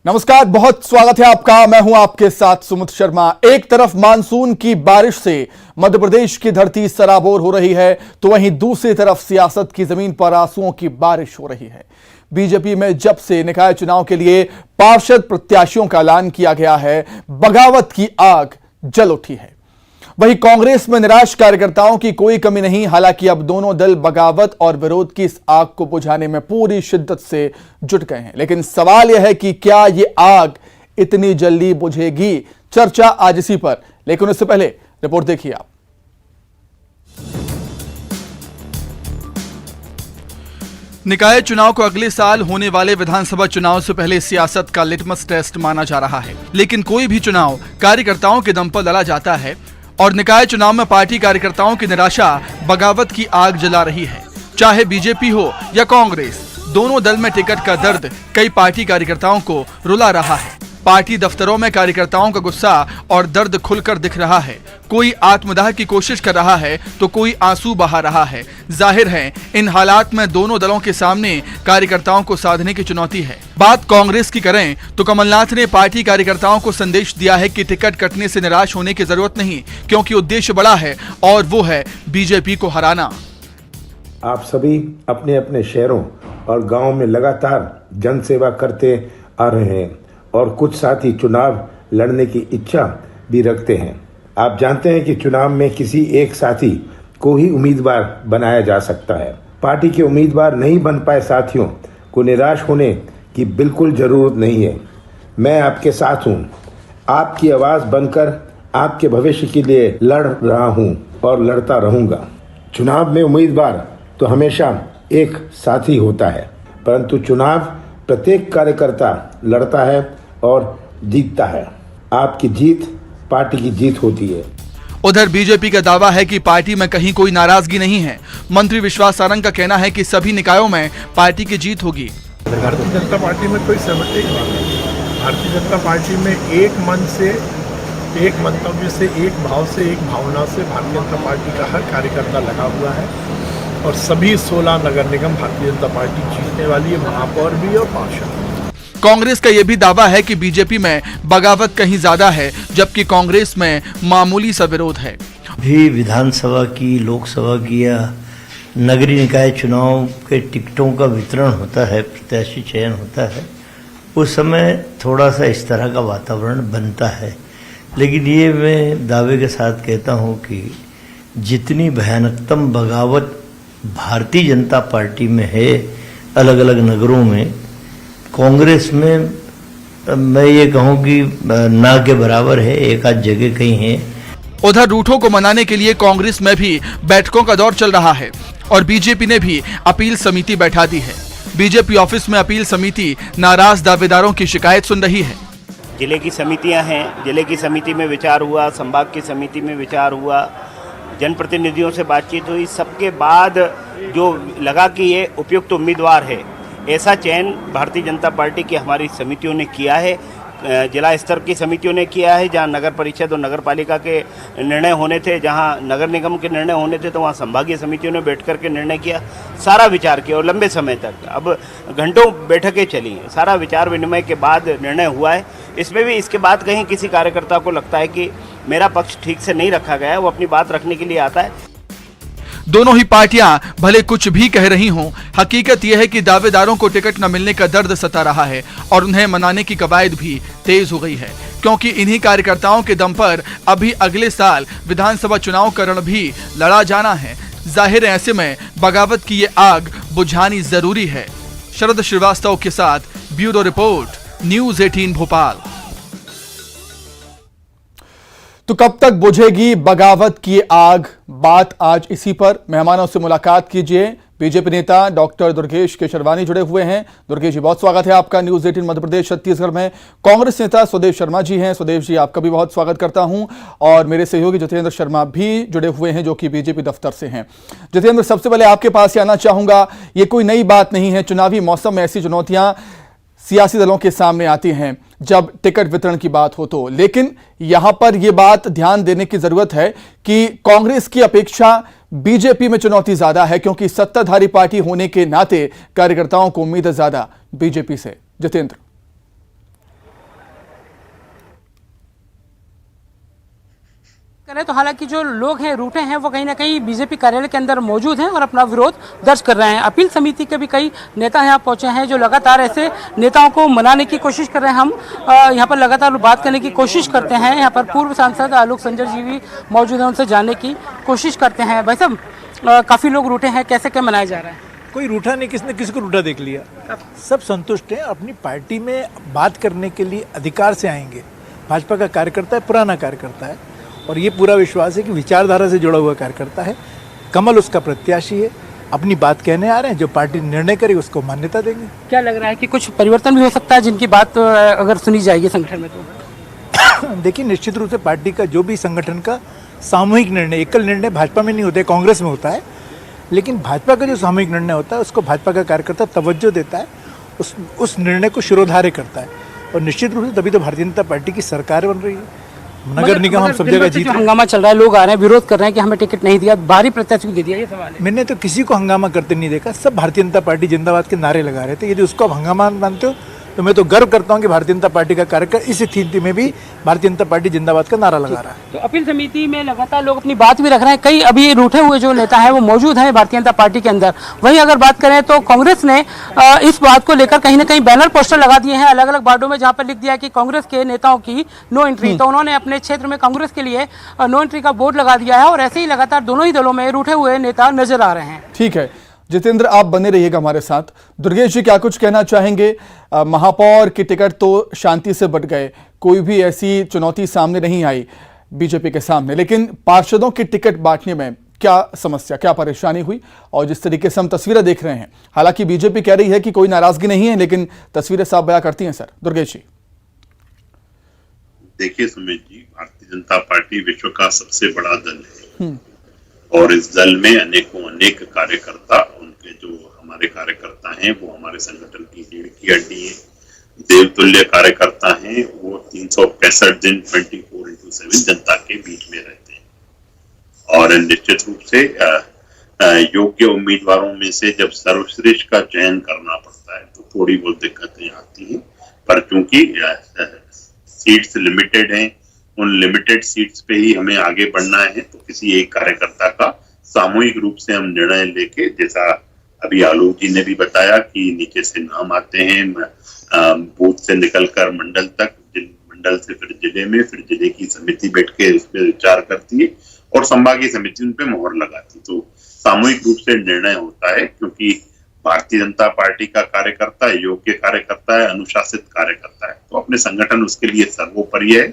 नमस्कार, बहुत स्वागत है आपका। मैं हूं आपके साथ सुमित शर्मा। एक तरफ मानसून की बारिश से मध्य प्रदेश की धरती सराबोर हो रही है, तो वहीं दूसरी तरफ सियासत की जमीन पर आंसुओं की बारिश हो रही है। बीजेपी में जब से निकाय चुनाव के लिए पार्षद प्रत्याशियों का ऐलान किया गया है, बगावत की आग जल उठी है। वहीं कांग्रेस में निराश कार्यकर्ताओं की कोई कमी नहीं। हालांकि अब दोनों दल बगावत और विरोध की इस आग को बुझाने में पूरी शिद्दत से जुट गए हैं। लेकिन सवाल यह है कि क्या यह आग इतनी जल्दी बुझेगी? चर्चा आज इसी पर, लेकिन उससे पहले रिपोर्ट देखिए आप। निकाय चुनाव को अगले साल होने वाले विधानसभा चुनाव से पहले सियासत का लिटमस टेस्ट माना जा रहा है। लेकिन कोई भी चुनाव कार्यकर्ताओं के दम पर लड़ा जाता है और निकाय चुनाव में पार्टी कार्यकर्ताओं की निराशा बगावत की आग जला रही है। चाहे बीजेपी हो या कांग्रेस, दोनों दल में टिकट का दर्द कई पार्टी कार्यकर्ताओं को रुला रहा है। पार्टी दफ्तरों में कार्यकर्ताओं का गुस्सा और दर्द खुलकर दिख रहा है। कोई आत्मदाह की कोशिश कर रहा है तो कोई आंसू बहा रहा है। जाहिर है इन हालात में दोनों दलों के सामने कार्यकर्ताओं को साधने की चुनौती है। बात कांग्रेस की करें तो कमलनाथ ने पार्टी कार्यकर्ताओं को संदेश दिया है कि टिकट कटने से निराश होने की जरूरत नहीं, क्योंकि उद्देश्य बड़ा है और वो है बीजेपी को हराना। आप सभी अपने अपने शहरों और गांवों में लगातार जन सेवा करते आ रहे हैं और कुछ साथी चुनाव लड़ने की इच्छा भी रखते हैं। आप जानते हैं कि चुनाव में किसी एक साथी को ही उम्मीदवार बनाया जा सकता है। पार्टी के उम्मीदवार नहीं बन पाए साथियों को निराश होने की बिल्कुल जरूरत नहीं है। मैं आपके साथ हूं, आपकी आवाज बनकर आपके भविष्य के लिए लड़ रहा हूं और लड़ता रहूंगा। चुनाव में उम्मीदवार तो हमेशा एक साथी होता है, परंतु चुनाव प्रत्येक कार्यकर्ता लड़ता है और जीतता है। आपकी जीत पार्टी की जीत होती है। उधर बीजेपी का दावा है कि पार्टी में कहीं कोई नाराजगी नहीं है। मंत्री विश्वास सारंग का कहना है कि सभी निकायों में पार्टी की जीत होगी। भारतीय जनता पार्टी में कोई सहमति नहीं है। भारतीय जनता पार्टी में एक मन से, एक मंतव्य से, एक भाव से, एक भावना से भारतीय जनता पार्टी का हर कार्यकर्ता लगा हुआ है और सभी 16 नगर निगम भारतीय जनता पार्टी जीतने वाली है, महापौर भी और पार्षद। कांग्रेस का यह भी दावा है कि बीजेपी में बगावत कहीं ज्यादा है, जबकि कांग्रेस में मामूली सा विरोध है। भी विधानसभा की, लोकसभा की या नगरीय निकाय चुनाव के टिकटों का वितरण होता है, प्रत्याशी चयन होता है, उस समय थोड़ा सा इस तरह का वातावरण बनता है। लेकिन ये मैं दावे के साथ कहता हूँ कि जितनी भयानकतम बगावत भारतीय जनता पार्टी में है अलग अलग नगरों में, कांग्रेस में मैं ये कहूँ कि ना के बराबर है, एक आध जगह कहीं है। उधर रूठों को मनाने के लिए कांग्रेस में भी बैठकों का दौर चल रहा है और बीजेपी ने भी अपील समिति बैठा दी है। बीजेपी ऑफिस में अपील समिति नाराज दावेदारों की शिकायत सुन रही है। जिले की समितियां हैं, जिले की समिति में विचार हुआ, संभाग की समिति में विचार हुआ, जनप्रतिनिधियों से बातचीत हुई। सबके बाद जो लगा कि ये उपयुक्त उम्मीदवार है, ऐसा चयन भारतीय जनता पार्टी की हमारी समितियों ने किया है। जिला स्तर की समितियों ने किया है, जहां नगर परिषद और नगर पालिका के निर्णय होने थे, जहां नगर निगम के निर्णय होने थे, तो वहां संभागीय समितियों ने बैठ करके निर्णय किया, सारा विचार किया और लंबे समय तक, अब घंटों बैठकें चली हैं, सारा विचार विनिमय के बाद निर्णय हुआ है। इसमें भी इसके बाद कहीं किसी कार्यकर्ता को लगता है कि मेरा पक्ष ठीक से नहीं रखा गया है, वो अपनी बात रखने के लिए आता है। दोनों ही पार्टियां भले कुछ भी कह रही हों, हकीकत यह है कि दावेदारों को टिकट न मिलने का दर्द सता रहा है और उन्हें मनाने की कवायद भी तेज हो गई है, क्योंकि इन्हीं कार्यकर्ताओं के दम पर अभी अगले साल विधानसभा चुनाव का रण भी लड़ा जाना है। जाहिर है ऐसे में बगावत की ये आग बुझानी जरूरी है। शरद श्रीवास्तव के साथ ब्यूरो रिपोर्ट, न्यूज़ 18 भोपाल। तो कब तक बुझेगी बगावत की आग? बात आज इसी पर। मेहमानों से मुलाकात कीजिए। बीजेपी नेता डॉक्टर दुर्गेश केशरवानी जुड़े हुए हैं। दुर्गेश जी, बहुत स्वागत है आपका न्यूज़ 18 मध्य प्रदेश छत्तीसगढ़ में। कांग्रेस नेता स्वदेव शर्मा जी हैं। स्वदेव जी, आपका भी बहुत स्वागत करता हूं। और मेरे सहयोगी जितेंद्र शर्मा भी जुड़े हुए हैं, जो कि बीजेपी दफ्तर से हैं। जितेंद्र, सबसे पहले आपके पास आना चाहूंगा। ये कोई नई बात नहीं है, चुनावी मौसम में ऐसी चुनौतियां सियासी दलों के सामने आती हैं जब टिकट वितरण की बात हो तो, लेकिन यहां पर यह बात ध्यान देने की जरूरत है कि कांग्रेस की अपेक्षा बीजेपी में चुनौती ज्यादा है, क्योंकि सत्ताधारी पार्टी होने के नाते कार्यकर्ताओं को उम्मीद है ज्यादा बीजेपी से। जितेंद्र। करें तो हालांकि जो लोग हैं रूठे हैं वो कहीं ना कहीं बीजेपी कार्यालय के अंदर मौजूद हैं और अपना विरोध दर्ज कर रहे हैं। अपील समिति के भी कई नेता यहाँ पहुंचे हैं जो लगातार ऐसे नेताओं को मनाने की कोशिश कर रहे हैं। हम यहाँ पर लगातार बात करने की कोशिश करते हैं। यहाँ पर पूर्व सांसद आलोक संजर जी भी मौजूद हैं, उनसे जानने की कोशिश करते हैं। भाई साहब, काफ़ी लोग रूठे हैं, कैसे क्या मनाया जा रहा है? कोई रूठा नहीं, किसने किसी को रूठा देख लिया। सब संतुष्ट हैं, अपनी पार्टी में बात करने के लिए अधिकार से आएंगे। भाजपा का कार्यकर्ता है, पुराना कार्यकर्ता है और ये पूरा विश्वास है कि विचारधारा से जुड़ा हुआ कार्यकर्ता है। कमल उसका प्रत्याशी है, अपनी बात कहने आ रहे हैं, जो पार्टी निर्णय करेगी उसको मान्यता देंगे। क्या लग रहा है कि कुछ परिवर्तन भी हो सकता है जिनकी बात अगर सुनी जाएगी संगठन में तो? देखिए, निश्चित रूप से पार्टी का जो भी संगठन का सामूहिक निर्णय, एकल निर्णय भाजपा में नहीं होते, कांग्रेस में होता है, लेकिन भाजपा का जो सामूहिक निर्णय होता है उसको भाजपा का कार्यकर्ता तवज्जो देता है, उस निर्णय को शिरोधार्य करता है और निश्चित रूप से तभी तो भारतीय जनता पार्टी की सरकार बन रही है। नगर निगम हम सब जगह जीत रहे हैं। हंगामा चल रहा है, लोग आ रहे हैं, विरोध कर रहे हैं कि हमें टिकट नहीं दिया, बाहरी प्रत्याशी को दे दिया, ये सवाल है। मैंने तो किसी को हंगामा करते नहीं देखा, सब भारतीय जनता पार्टी जिंदाबाद के नारे लगा रहे थे। यदि उसको आप हंगामा मानते हो तो मैं तो गर्व करता हूं कि भारतीय जनता पार्टी का कार्यकर्ता इस स्थिति में भी भारतीय जनता पार्टी जिंदाबाद का नारा लगा रहा है। तो अपील समिति में लगातार लोग अपनी बात भी रख रहे हैं। कई अभी रूठे हुए जो नेता हैं वो मौजूद हैं भारतीय जनता पार्टी के अंदर। वहीं अगर बात करें तो कांग्रेस ने इस बात को लेकर कहीं ना कहीं बैनर पोस्टर लगा दिए हैं अलग अलग वार्डों में, जहां पर लिख दिया है कि कांग्रेस के नेताओं की नो एंट्री। तो उन्होंने अपने क्षेत्र में कांग्रेस के लिए नो एंट्री का बोर्ड लगा दिया है और ऐसे ही लगातार दोनों ही दलों में रूठे हुए नेता नजर आ रहे हैं। ठीक है जितेंद्र, आप बने रहिएगा हमारे साथ। दुर्गेश जी, क्या कुछ कहना चाहेंगे? महापौर की टिकट तो शांति से बट गए, कोई भी ऐसी चुनौती सामने नहीं आई बीजेपी के सामने, लेकिन पार्षदों की टिकट बांटने में क्या समस्या, क्या परेशानी हुई? और जिस तरीके से हम तस्वीरें देख रहे हैं, हालांकि बीजेपी कह रही है कि कोई नाराजगी नहीं है, लेकिन तस्वीरें साफ बयां करती हैं। सर दुर्गेश जी। देखिए सुमित जी, भारतीय जनता पार्टी विश्व का सबसे बड़ा दल है और इस दल में अनेक कार्यकर्ता, उनके जो हमारे कार्यकर्ता हैं वो हमारे संगठन की रीढ़ की हड्डी है, देवतुल्य कार्यकर्ता हैं। वो 365 दिन 24/7 जनता के बीच में रहते हैं और निश्चित रूप से योग्य उम्मीदवारों में से जब सर्वश्रेष्ठ का चयन करना पड़ता है तो थोड़ी बहुत दिक्कतें आती हैं, पर चूंकि सीट्स लिमिटेड हैं, उन लिमिटेड सीट्स पे ही हमें आगे बढ़ना है, तो किसी एक कार्यकर्ता का सामूहिक रूप से हम निर्णय लेके, जैसा अभी आलोक जी ने भी बताया कि नीचे से नाम आते हैं, बूथ से निकलकर मंडल तक, मंडल से फिर जिले में, फिर जिले की समिति बैठ के उस पर विचार करती है और संभागीय समिति उन पे मोहर लगाती है। तो सामूहिक रूप से निर्णय होता है, क्योंकि भारतीय जनता पार्टी का कार्यकर्ता है, योग्य कार्यकर्ता है, अनुशासित कार्यकर्ता है, तो अपने संगठन उसके लिए सर्वोपरि है।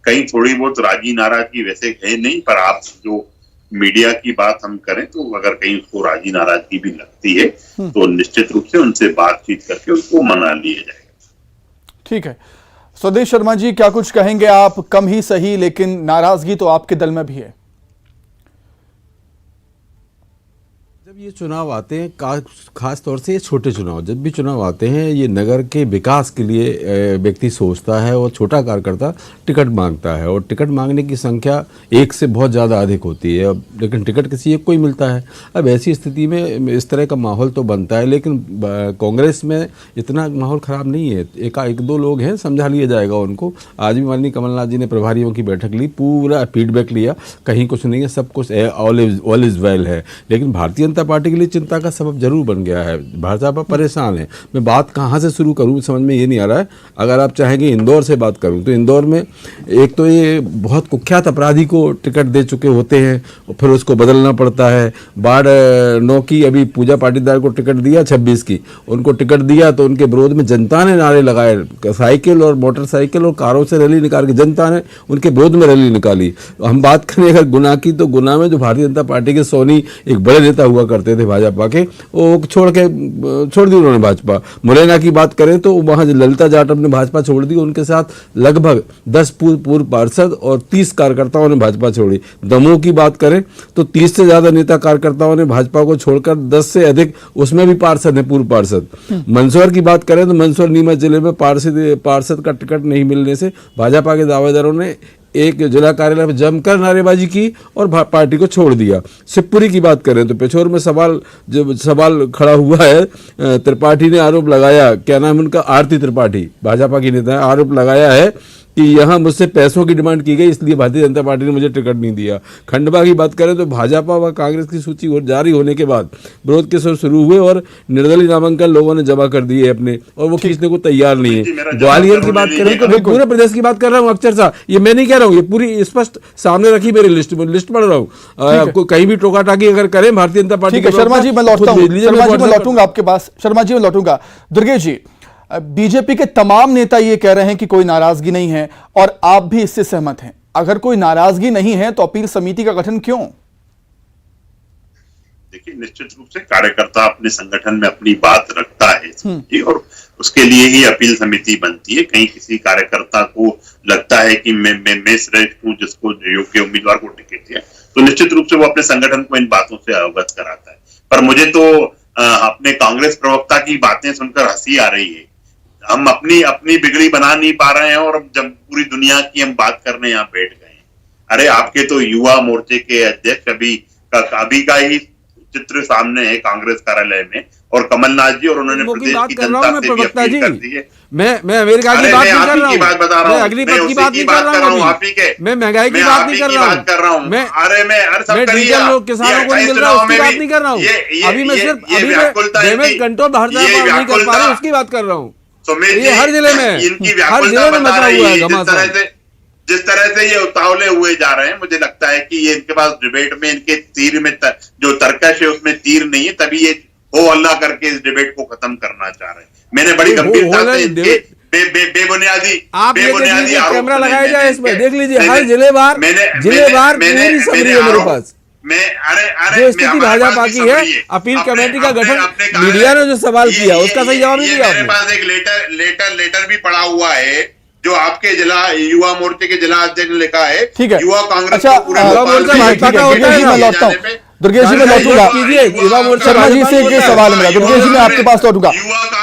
कहीं थोड़ी बहुत राजी नाराजगी वैसे है नहीं, पर आप जो मीडिया की बात हम करें तो अगर कहीं उसको राजी नाराजगी भी लगती है तो निश्चित रूप से उनसे बातचीत करके उसको मना लिया जाएगा। ठीक है, स्वदेश शर्मा जी, क्या कुछ कहेंगे आप? कम ही सही, लेकिन नाराजगी तो आपके दल में भी है। जब ये चुनाव आते हैं, खास तौर से ये छोटे चुनाव, जब भी चुनाव आते हैं, ये नगर के विकास के लिए व्यक्ति सोचता है और छोटा कार्यकर्ता टिकट मांगता है और टिकट मांगने की संख्या एक से बहुत ज़्यादा अधिक होती है। अब लेकिन टिकट किसी एक को ही मिलता है। अब ऐसी स्थिति में इस तरह का माहौल तो बनता है, लेकिन कांग्रेस में इतना माहौल ख़राब नहीं है। एक दो लोग हैं, समझा लिया जाएगा उनको। आज भी माननीय कमलनाथ जी ने प्रभारियों की बैठक ली, पूरा फीडबैक लिया, कहीं कुछ नहीं है, सब कुछ ऑल इज वेल है। लेकिन भारतीय जनता पार्टी के लिए चिंता का सबब जरूर बन गया है। भाजपा परेशान है। मैं बात कहाँ से शुरू करूँ समझ में ये नहीं आ रहा है। अगर आप चाहेंगे इंदौर से बात करूँ तो इंदौर में एक तो ये बहुत कुख्यात अपराधी को टिकट दे चुके होते हैं और फिर उसको बदलना पड़ता है। वार्ड 9 की अभी पूजा पाटीदार को टिकट दिया, 26 की उनको टिकट दिया तो उनके विरोध में जनता ने नारे लगाए, साइकिल और मोटरसाइकिल और कारों से रैली निकाल के जनता ने उनके विरोध में रैली निकाली। हम बात करें अगर गुना की, तो गुना में जो भारतीय जनता पार्टी के सोनी एक बड़े नेता हुआ करते थे भाजपा के, वो छोड़ दी उन्होंने भाजपा। मुरैना की बात करें तो वहां ललिता जाटव ने भाजपा छोड़ दी, उनके साथ लगभग 10 पूर्व पार्षद और 30 कार्यकर्ताओं ने भाजपा छोड़ी। दमोह की बात करें तो 30 से ज्यादा नेता कार्यकर्ताओं ने भाजपा को छोड़कर 10 से अधिक उसमें भी पार्षद है, पूर्व पार्षद। मंदसौर की बात करें तो मंदसौर नीमच जिले में पार्षद का टिकट नहीं मिलने से भाजपा के दावेदारों ने एक जिला कार्यालय में जमकर नारेबाजी की और पार्टी को छोड़ दिया। शिवपुरी की बात करें तो पेछोर में सवाल खड़ा हुआ है। त्रिपाठी ने आरोप लगाया, क्या नाम उनका, आरती त्रिपाठी भाजपा की नेता है, आरोप लगाया है कि यहाँ मुझसे पैसों की डिमांड की गई, इसलिए भारतीय जनता पार्टी ने मुझे टिकट नहीं दिया। खंडवा की बात करें तो भाजपा व कांग्रेस की सूची जारी होने के बाद विरोध के सुर शुरू हुए और निर्दलीय नामांकन लोगों ने जमा कर दिए अपने, और वो खींचने को तैयार नहीं है। ग्वालियर की बात करें तो मैं पूरे प्रदेश की बात कर रहा हूँ अक्षर साहब, ये मैं नहीं कह रहा हूँ, ये पूरी स्पष्ट सामने रखी मेरी लिस्ट पढ़ रहा हूँ। कहीं भी टोका टाकी अगर करें भारतीय जनता पार्टी। शर्मा जी मैं लौटता हूँ, शर्मा जी मैं लौटूंगा आपके पास, शर्मा जी मैं लौटूंगा। दुर्गेश जी, बीजेपी के तमाम नेता ये कह रहे हैं कि कोई नाराजगी नहीं है और आप भी इससे सहमत हैं। अगर कोई नाराजगी नहीं है तो अपील समिति का गठन क्यों? देखिए, निश्चित रूप से कार्यकर्ता अपने संगठन में अपनी बात रखता है और उसके लिए ही अपील समिति बनती है। कहीं किसी कार्यकर्ता को लगता है कि मैं श्रेष्ठ हूं जिसको योग्य उम्मीदवार को टिकट दिया, तो निश्चित रूप से वो अपने संगठन को इन बातों से अवगत कराता है। पर मुझे तो अपने कांग्रेस प्रवक्ता की बातें सुनकर हंसी आ रही है। हम अपनी बिगड़ी बना नहीं पा रहे हैं और जब पूरी दुनिया की हम बात करने यहाँ बैठ गए हैं। अरे आपके तो युवा मोर्चे के अध्यक्ष अभी का ही चित्र सामने है कांग्रेस कार्यालय में, और कमलनाथ जी, और उन्होंने प्रदेश की जनता से भी अपील कर दी है। मैं अमेरिका की बात नहीं कर रहा हूँ, बात बता रहा हूँ, अग्निपथ की बात नहीं कर रहा हूँ, आप ही के, मैं महंगाई की बात नहीं कर रहा हूँ, मैं डीजल लोग किसानों को नहीं मिल रहा उसकी बात नहीं कर रहा हूँ। अभी मैं सिर्फ पेमेंट कंट्रोल भारतीय नहीं कर पा रहे उसकी बात कर रहा हूँ। ये हर जिले में मचा हुआ है घमासान। जिस तरह से ये उतावले हुए जा रहे हैं, मुझे लगता है कि ये इनके पास डिबेट में इनके तीर में जो तर्कश है उसमें तीर नहीं है, तभी ये हो अल्लाह करके इस डिबेट को खत्म करना चाह रहे हैं। मैंने बड़ी गंभीरता से इनके बेबुनियादी कैमरा लगाया जाए इसमें, देख लीजिए हर जिलेवार पूरी समरी है मेरे पास। जो स्थिति भाजपा की है, अपील कमेटी का गठन, मीडिया ने जो सवाल किया उसका सही जवाब नहीं दिया। मेरे पास एक लेटर भी पड़ा हुआ है जो आपके जिला युवा मोर्चे के जिला अध्यक्ष ने लिखा है। ठीक है, युवा कांग्रेस अच्छा, पूरे दुर्गेश जी मैं लौटूंगा, शर्मा जी से एक सवाल मेरा, दुर्गेश जी मैं आपके पास लौटूंगा,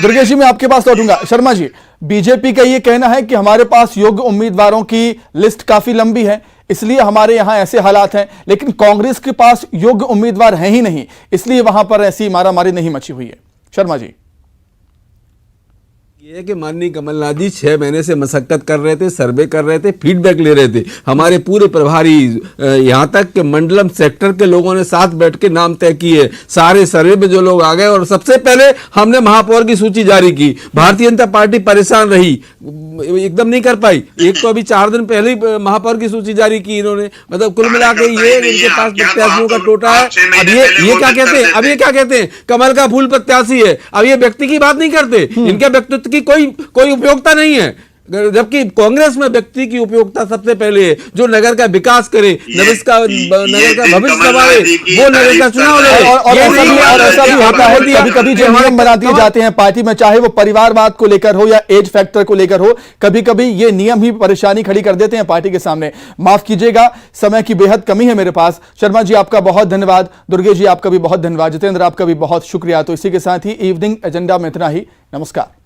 दुर्गेश जी मैं आपके पास लौटूंगा। शर्मा जी, बीजेपी का ये कहना है कि हमारे पास योग्य उम्मीदवारों की लिस्ट काफी लंबी है, इसलिए हमारे यहां ऐसे हालात हैं, लेकिन कांग्रेस के पास योग्य उम्मीदवार हैं ही नहीं, इसलिए वहां पर ऐसी मारामारी नहीं मची हुई है। शर्मा जी, ये कि माननीय कमलनाथ जी 6 महीने से मशक्कत कर रहे थे, सर्वे कर रहे थे, फीडबैक ले रहे थे। हमारे पूरे प्रभारी यहाँ तक कि मंडलम सेक्टर के लोगों ने साथ बैठ के नाम तय किए, सारे सर्वे में जो लोग आ गए, और सबसे पहले हमने महापौर की सूची जारी की। भारतीय जनता पार्टी परेशान रही, एकदम नहीं कर पाई। एक तो अभी 4 दिन पहले ही महापौर की सूची जारी की इन्होंने, मतलब कुल मिला के ये इनके पास प्रत्याशियों का टोटा है। अब ये क्या कहते हैं, अब ये क्या कहते हैं, कमल का फूल प्रत्याशी है। अब ये व्यक्ति की बात नहीं करते, इनके व्यक्तित्व की कोई उपयोगिता नहीं है, जबकि कांग्रेस में व्यक्ति की उपयोगिता सबसे पहले है, जो नगर का विकास करे, नगर का भविष्य संवारे, वो नगर का चुनाव लड़े। और ऐसा भी होता है कि कभी-कभी जो नियम बना दिए जाते हैं पार्टी में, चाहे वो परिवारवाद को लेकर हो या एज फैक्टर को लेकर हो, कभी-कभी ये नियम ही परेशानी खड़ी कर देते हैं पार्टी के सामने। माफ कीजिएगा, समय की बेहद कमी है मेरे पास। शर्मा जी आपका बहुत धन्यवाद, दुर्गेश जी आपका भी बहुत धन्यवाद, जितेंद्र आपका भी बहुत शुक्रिया। तो इसी के साथ ही इवनिंग एजेंडा में इतना ही। नमस्कार।